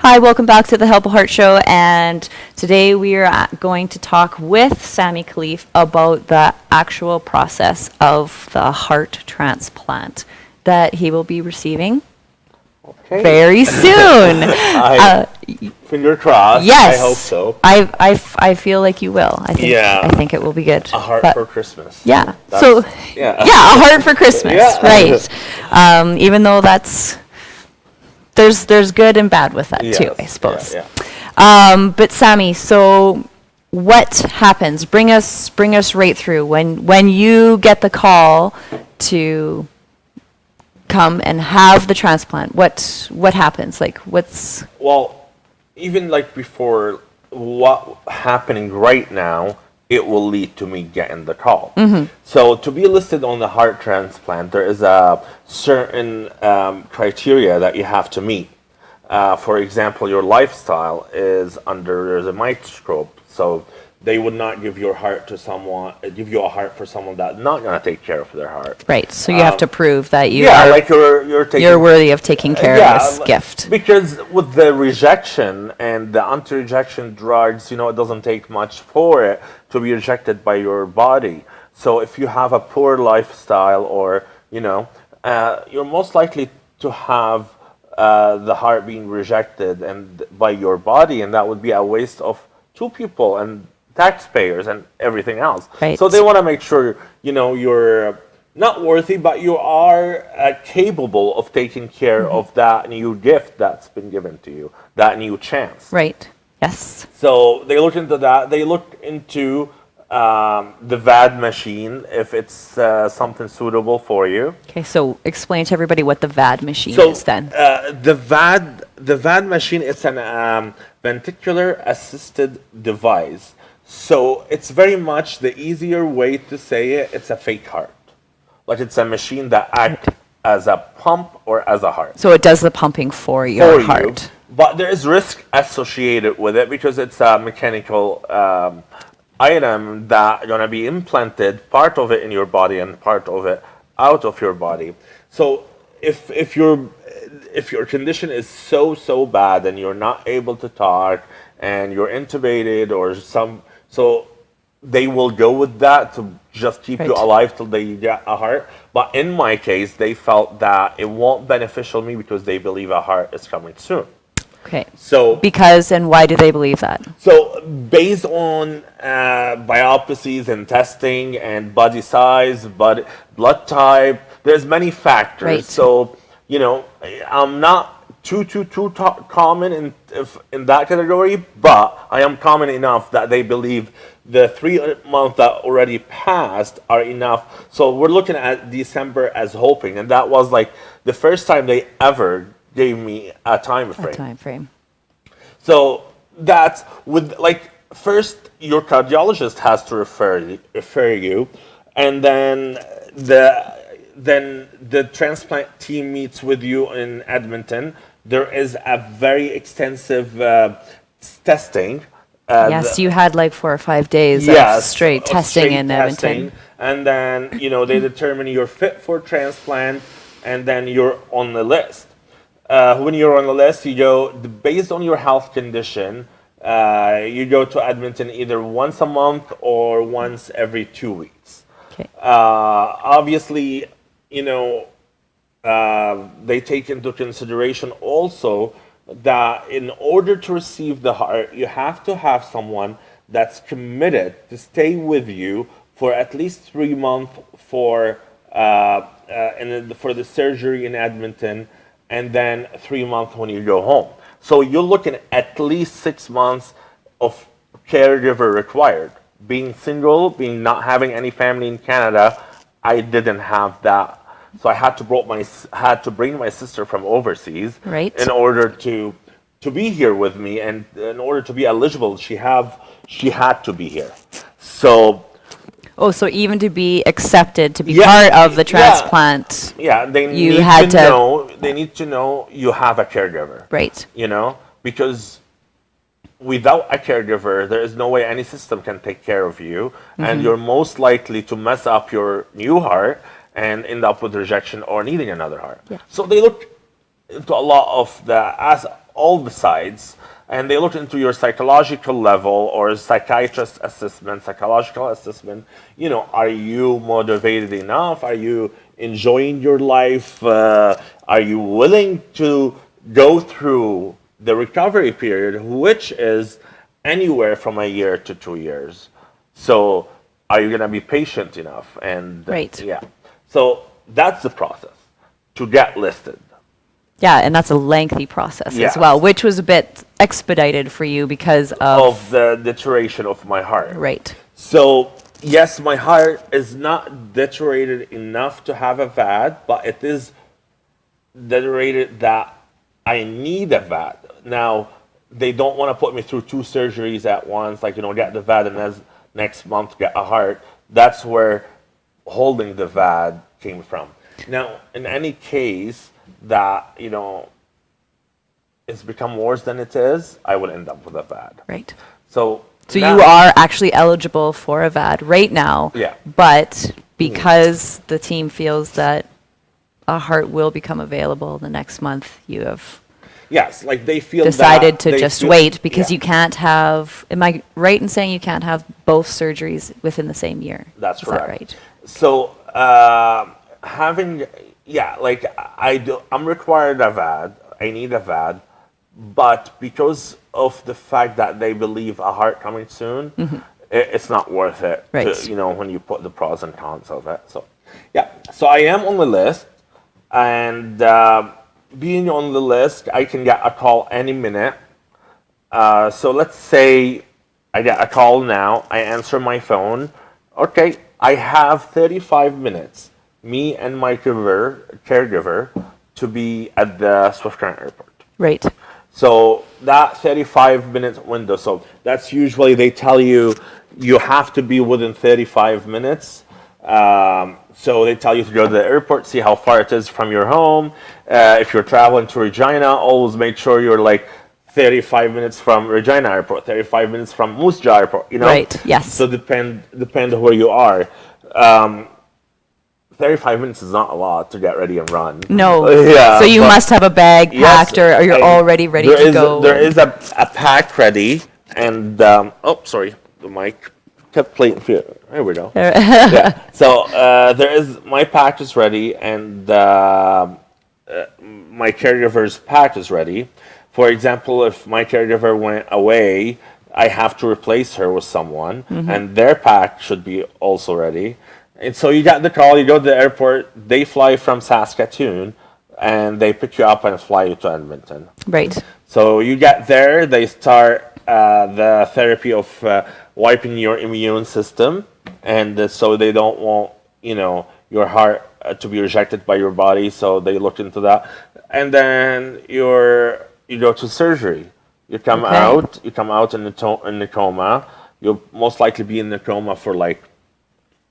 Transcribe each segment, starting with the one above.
Hi, welcome back to the Help a Heart Show, and today we are going to talk with Sami Khalif about the actual process of the heart transplant that he will be receiving very soon. Finger crossed. Yes, I hope so. I feel like you will. I think it will be good. A heart for Christmas. Yeah. Yeah, a heart for Christmas. Yeah. Right. Even though there's good and bad with that too, I suppose. But Sami, so what happens? Bring us right through when you get the call to come and have the transplant. What happens? Well, even before what happening right now, it will lead to me getting the call. Mm-hmm. So to be listed on the heart transplant, there is a certain criteria that you have to meet. For example, your lifestyle is there's a microscope, so they would not give you a heart for someone that's not going to take care of their heart. Right. So you have to prove that you're worthy of taking care of this gift. Because with the rejection and the anti-rejection drugs, it doesn't take much for it to be rejected by your body. So if you have a poor lifestyle, or you're most likely to have the heart being rejected and by your body, and that would be a waste of two people and taxpayers and everything else. Right. So they want to make sure you're not worthy, but you are capable of taking care of that new gift that's been given to you, that new chance. Right. Yes. So they look into that. They look into the VAD machine, if it's something suitable for you. Okay, so explain to everybody what the VAD machine is then. The VAD machine is an ventricular assisted device. So it's very much the easier way to say it. It's a fake heart. It's a machine that acts as a pump or as a heart. So it does the pumping for your heart. But there is risk associated with it because it's a mechanical item that going to be implanted, part of it in your body and part of it out of your body. So if your condition is so bad and you're not able to talk and you're intubated so they will go with that to just keep you alive till they get a heart. But in my case, they felt that it won't beneficial me because they believe a heart is coming soon. Okay. So because, and why do they believe that? So based on biopsies and testing and body size, blood type, there's many factors. Right. So I'm not too common in that category, but I am common enough that they believe the 3 months that already passed are enough. So we're looking at December as hoping, and that was the first time they ever gave me a time frame. So that's with first your cardiologist has to refer you, and then the transplant team meets with you in Edmonton. There is a very extensive testing. Yes, you had 4 or 5 days of straight testing in Edmonton. And then they determine you're fit for transplant, and then you're on the list. When you're on the list, you go based on your health condition. You go to Edmonton either once a month or once every 2 weeks. Okay. Obviously, they take into consideration also that in order to receive the heart, you have to have someone that's committed to stay with you for at least 3 months for the surgery in Edmonton, and then 3 months when you go home. So you're looking at least 6 months of caregiver required. Being single, not having any family in Canada, I didn't have that. So I had to bring my sister from overseas in order to be here with me, and in order to be eligible, she had to be here. So. Oh, so even to be accepted to be part of the transplant, they need to know you have a caregiver. Right. Because without a caregiver, there is no way any system can take care of you, and you're most likely to mess up your new heart and end up with rejection or needing another heart. Yeah. So they look into a lot of all the sides, and they looked into your psychological level or psychiatrist assessment, psychological assessment. You know, are you motivated enough? Are you enjoying your life? Are you willing to go through the recovery period, which is anywhere from a year to 2 years? So are you going to be patient enough? And Right. yeah. So that's the process to get listed. Yeah, and that's a lengthy process Yes. as well, which was a bit expedited for you because Of the deterioration of my heart. right. So yes, my heart is not deteriorated enough to have a VAD, but it is deteriorated that I need a VAD. Now, they don't want to put me through 2 surgeries at once, like, you know, get the VAD and then next month get a heart. That's where holding the VAD came from. Now, in any case that, you know, it's become worse than it is, I would end up with a VAD. Right. So So you are actually eligible for a VAD right now. Yeah. But because the team feels that a heart will become available the next month, you have yes, like they feel decided that to they just feel- wait because yeah, you can't have, am I right in saying you can't have both surgeries within the same year? That's Is correct. that right? So having, yeah, like I'm required a VAD. I need a VAD, but because of the fact that they believe a heart coming soon, it's not worth it. Right. To, you know, when you put the pros and cons of it. So yeah, so I am on the list, and being on the list, I can get a call any minute. So let's say I get a call now. I answer my phone. Okay, I have 35 minutes, me and my caregiver, to be at the Swift Current Airport. Right. So that 35-minute window, so that's usually they tell you you have to be within 35 minutes. So they tell you to go to the airport, see how far it is from your home. If you're traveling to Regina, always make sure you're like 35 minutes from Regina Airport, 35 minutes from Moose Jaw Airport, you know? Right, yes. So depend where you are. 35 minutes is not a lot to get ready and run. No. Yeah, So you but- must have a bag Yes, packed or you're I- already ready there to is go. There is a pack ready, and oh, sorry, the mic kept playing. There we go. Yeah. So there is my pack is ready, and my caregiver's pack is ready. For example, if my caregiver went away, I have to replace her with someone, and their pack should be also ready. And so you get the call, you go to the airport, they fly from Saskatoon, and they pick you up and fly you to Edmonton. Right. So you get there, they start the therapy of wiping your immune system, and so they don't want, you know, your heart to be rejected by your body, so they look into that. And then you go to surgery. You come Okay. out. You come out in the coma. You'll most likely be in the coma for like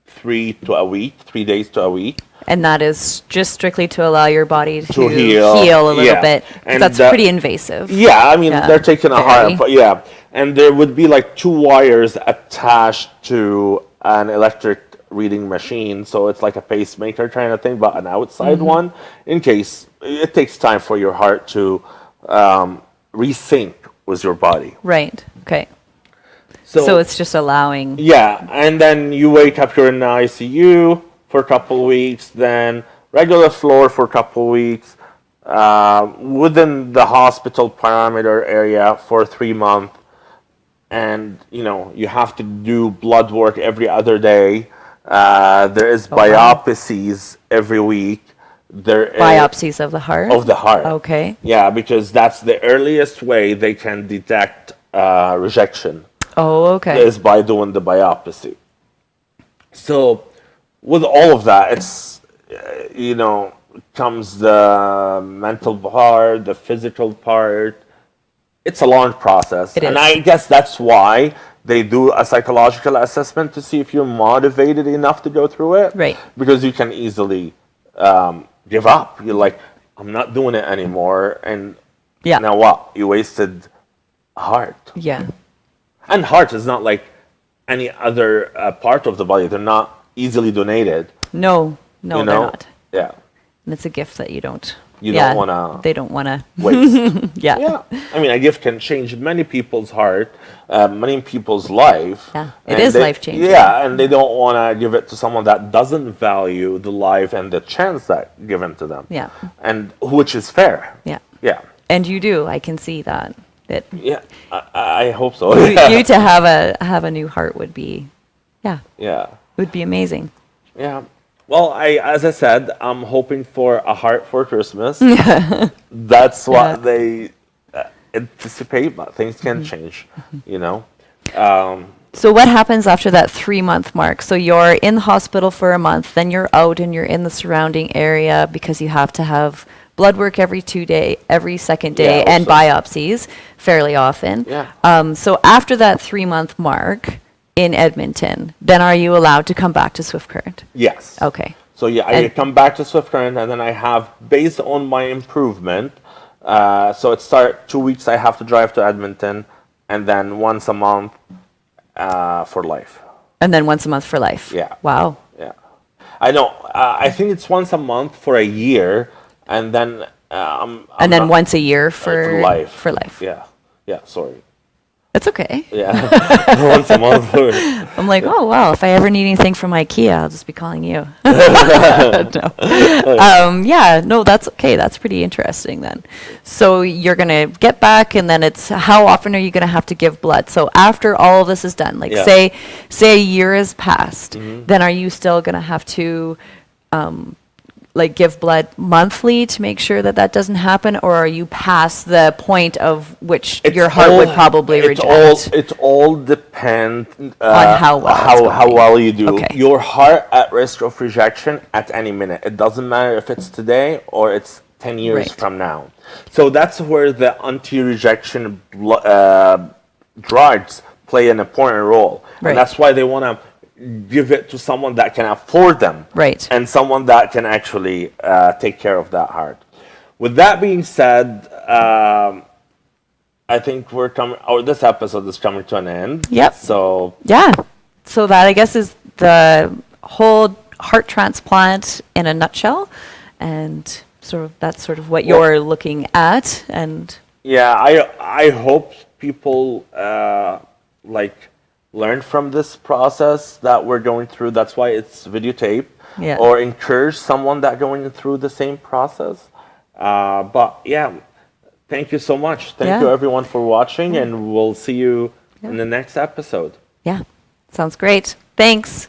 3 days to a week. And that is just strictly to allow your body to heal, heal a little yeah. bit. 'Cause And, that's pretty invasive. Yeah, I mean Yeah, they're taking a heart, very. but yeah, and there would be like 2 wires attached to an electric reading machine, so it's like a pacemaker kind of thing, but an outside one, in case it takes time for your heart to resync with your body. Right. Okay. So it's just allowing. Yeah, and then you wake up, you're in the ICU for a couple of weeks, then regular floor for a couple of weeks, within the hospital parameter area for 3 months, and you know you have to do blood work every other day. There is wow. biopsies every week. There is Biopsies of the heart? of the heart. Okay. Yeah, because that's the earliest way they can detect rejection. Oh, okay. Is by doing the biopsy. So, with all of that, it's you know comes the mental part, the physical part. It's a long process, It and is. I guess that's why they do a psychological assessment to see if you're motivated enough to go through it. Right. Because you can easily give up. You're like, I'm not doing it anymore, and Yeah. now what? You wasted a heart. Yeah. And heart is not like any other part of the body. They're not easily donated. No, you they're know? not. Yeah. And it's a gift that you don't You don't want to They don't want to waste. yeah. Yeah, I mean, a gift can change many people's heart, many people's life. Yeah, it and is life-changing. Yeah, and they don't want to give it to someone that doesn't value the life and the chance that given to them. Yeah. And which is fair. Yeah. Yeah. And you do. I can see that. That Yeah, I hope so. you to have a new heart would be, Yeah. would be amazing. Yeah. Well, as I said, I'm hoping for a heart for Christmas. That's what Yeah. they anticipate, but things can change, you know. So what happens after that 3-month mark? So you're in the hospital for a month, then you're out and you're in the surrounding area because you have to have blood work every second day, Yeah, and also. biopsies fairly often. Yeah. So after that 3-month mark in Edmonton, then are you allowed to come back to Swift Current? Yes. Okay. So yeah, I And- come back to Swift Current, and then I have, based on my improvement, so it start 2 weeks. I have to drive to Edmonton, and then once a month for life. And then once a month for life? Yeah. Wow. Yeah, I know. I think it's once a month for a year, and then I'm And then not- once a year for life. For life. Yeah. Yeah. Sorry. It's okay. Yeah. Once a month. I'm like, oh wow, if I ever need anything from IKEA, I'll just be calling you. No. Yeah, no, that's okay. That's pretty interesting then. So you're gonna get back, and then it's how often are you gonna have to give blood? So after all of this is done, like Yeah. say a year has passed, then are you still gonna have to like give blood monthly to make sure that that doesn't happen, or are you past the point of which your heart would probably reject? It all depends On how well it's how going. well you do. Okay. Your heart at risk of rejection at any minute. It doesn't matter if it's today or it's 10 years Right. from now. So that's where the anti-rejection drugs play an important role. Right. And that's why they want to give it to someone that can afford them. Right. And someone that can actually take care of that heart. With that being said, I think we're coming, or this episode is coming to an end. Yep. So, Yeah. So that, I guess, is the whole heart transplant in a nutshell, and sort of that's sort of what you're looking at. And yeah, I hope people learn from this process that we're going through. That's why it's videotape. Yeah. Or encourage someone that going through the same process. But yeah, thank you so much. Thank you Yeah. everyone for watching, and we'll see you in the next episode. yeah, sounds great. Thanks.